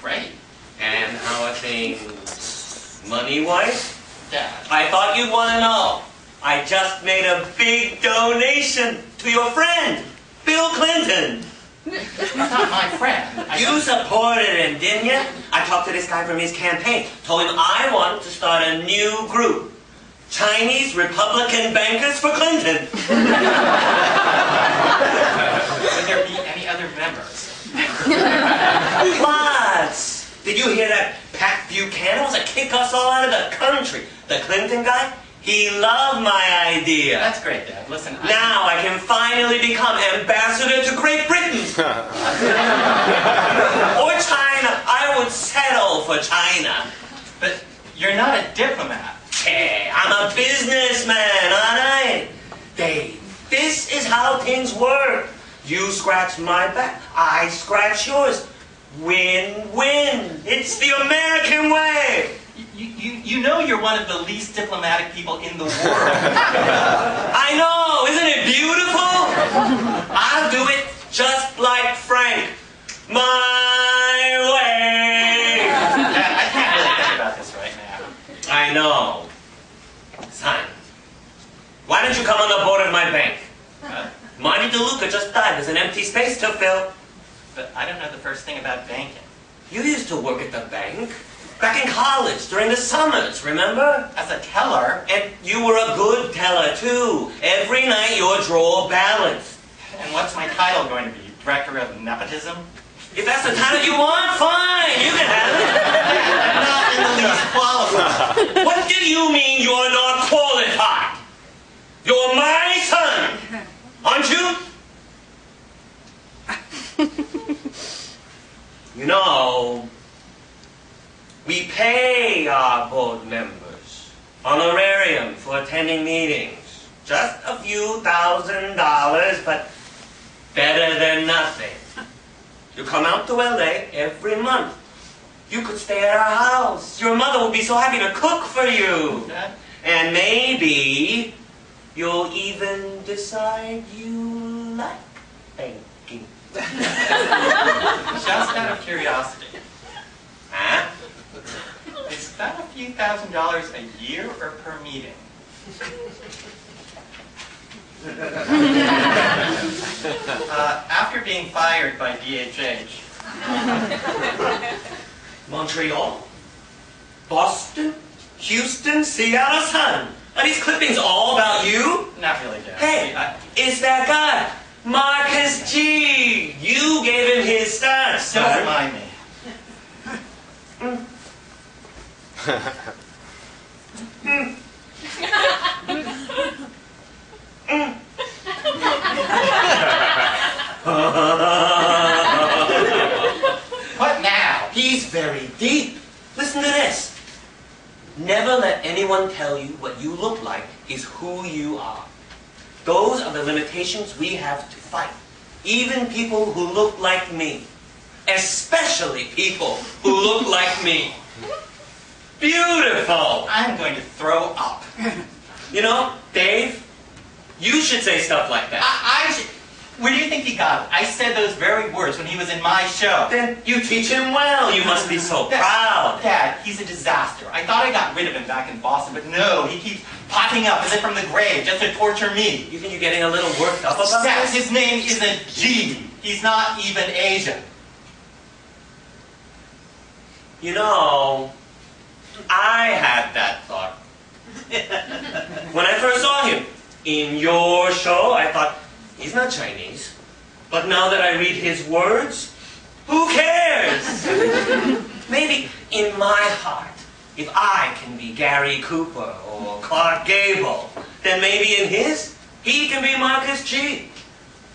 Great. And how are things money-wise? Dad. I thought you'd want to know. I just made a big donation to your friend, Bill Clinton. He's not my friend. You supported him, didn't you? I talked to this guy from his campaign. Told him I want to start a new group. Chinese Republican Bankers for Clinton. Would there be any other members? Lots. Did you hear that Pat Buchanan was to kick us all out of the country? The Clinton guy? He loved my idea. That's great, Dad. Listen, Now I can finally become ambassador to Great Britain. Or China. I would settle for China. But you're not a diplomat. Hey, I'm a businessman, aren't I? Dave, this is how things work. You scratch my back, I scratch yours. Win-win. It's the American way. You know you're one of the least diplomatic people in the world. I know, isn't it beautiful? I'll do it just like Frank. My way. Dad, I can't really think about this right now. I know. Son, why don't you come on the board of my bank? Marty DeLuca just died. There's an empty space to fill. But I don't know the first thing about banking. You used to work at the bank. Back in college, during the summers, remember? As a teller. And you were a good teller, too. Every night your drawer balanced. And what's my title going to be? Director of Nepotism? If that's the title you want, fine. You can have it. I'm not in the least qualified. What do you mean you're not qualified? You're my son, aren't you? You know, we pay our board members honorarium for attending meetings. Just a few $1,000s, but better than nothing. You come out to LA every month. You could stay at our house. Your mother would be so happy to cook for you. Dad? And maybe you'll even decide you like banking. Just out of curiosity. Huh? Is that a few $1,000s a year or per meeting? After being fired by DHH. Montreal? Boston? Houston? Seattle? Son, are these clippings all about you? Not really, Dad. Hey, it's that guy, Marcus G. You gave him his start, son. Don't remind me. What now? He's very deep. Listen to this. Never let anyone tell you what you look like is who you are. Those are the limitations we have to fight. Even people who look like me. Especially people who look like me. Beautiful. I'm going to throw up. You know, Dave, you should say stuff like that. I should... Where do you think he got it? I said those very words when he was in my show. Then you teach him well. You must be so proud. Dad, he's a disaster. I thought I got rid of him back in Boston, but no, he keeps popping up as if from the grave just to torture me. You think you're getting a little worked up about Dad, this? his name isn't G. He's not even Asian. You know, I had that thought. When I first saw him in your show, I thought, he's not Chinese. But now that I read his words, who cares? Maybe in my heart, if I can be Gary Cooper or Clark Gable, then maybe in his, he can be Marcus G.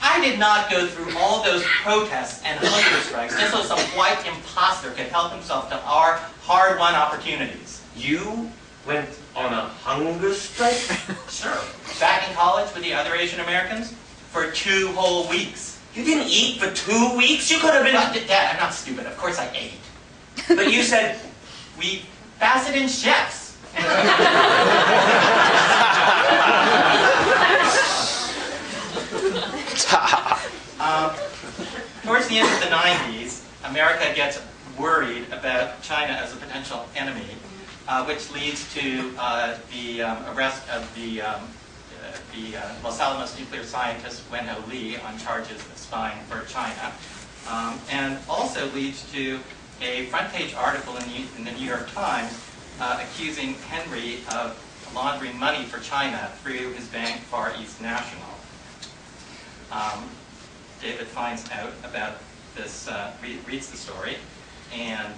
I did not go through all those protests and hunger strikes just so some white imposter could help himself to our hard-won opportunities. You went on a hunger strike? Sure. Back in college with the other Asian Americans for 2 whole weeks. You didn't eat for 2 weeks? You could have been... Dad, I'm not stupid. Of course I ate. But you said... We fasted in chefs. Towards the end of the 90s, America gets worried about China as a potential enemy, which leads to the arrest of the Los Alamos nuclear scientist Wen-Ho Lee on charges of spying for China, and also leads to a front-page article in the New York Times accusing Henry of laundering money for China through his bank, Far East National. David finds out about this, reads the story, and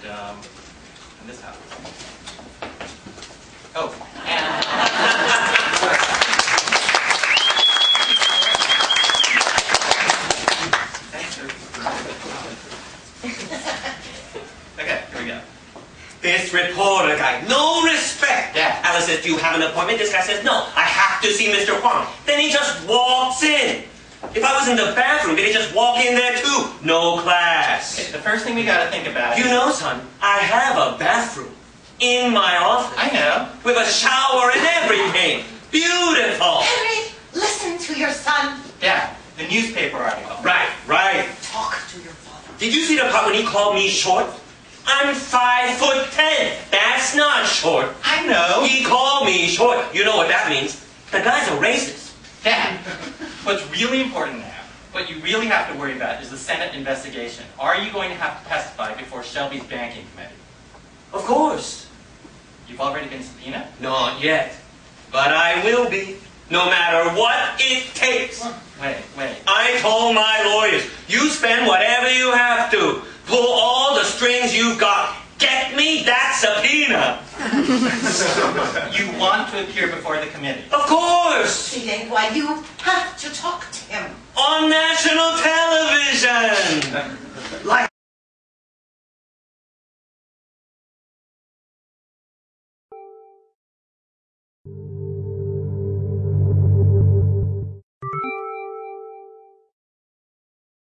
this happens. Oh, and okay, here we go. This reporter guy, no respect. Yeah. Alice says, do you have an appointment? This guy says, no, I have to see Mr. Hwang. Then he just walks in. If I was in the bathroom, did he just walk in there too? No class. Okay, the first thing we got to think about You know, son, I have a bathroom in my office. I know. With a shower and everything. Beautiful. Henry, listen to your son. Yeah, the newspaper article. Right, right. Talk to your father. Did you see the part when he called me short? I'm 5'10". That's not short. I know. He called me short. You know what that means? The guy's a racist. Dad, what's really important now, what you really have to worry about is the Senate investigation. Are you going to have to testify before Shelby's banking committee? Of course. You've already been subpoenaed? Not yet. But I will be. No matter what it takes. Wait. I told my lawyers, you spend whatever you have to. Pull all the strings you've got. Get me that subpoena. You want to appear before the committee? Of course. It ain't why you have to talk to him. On national television.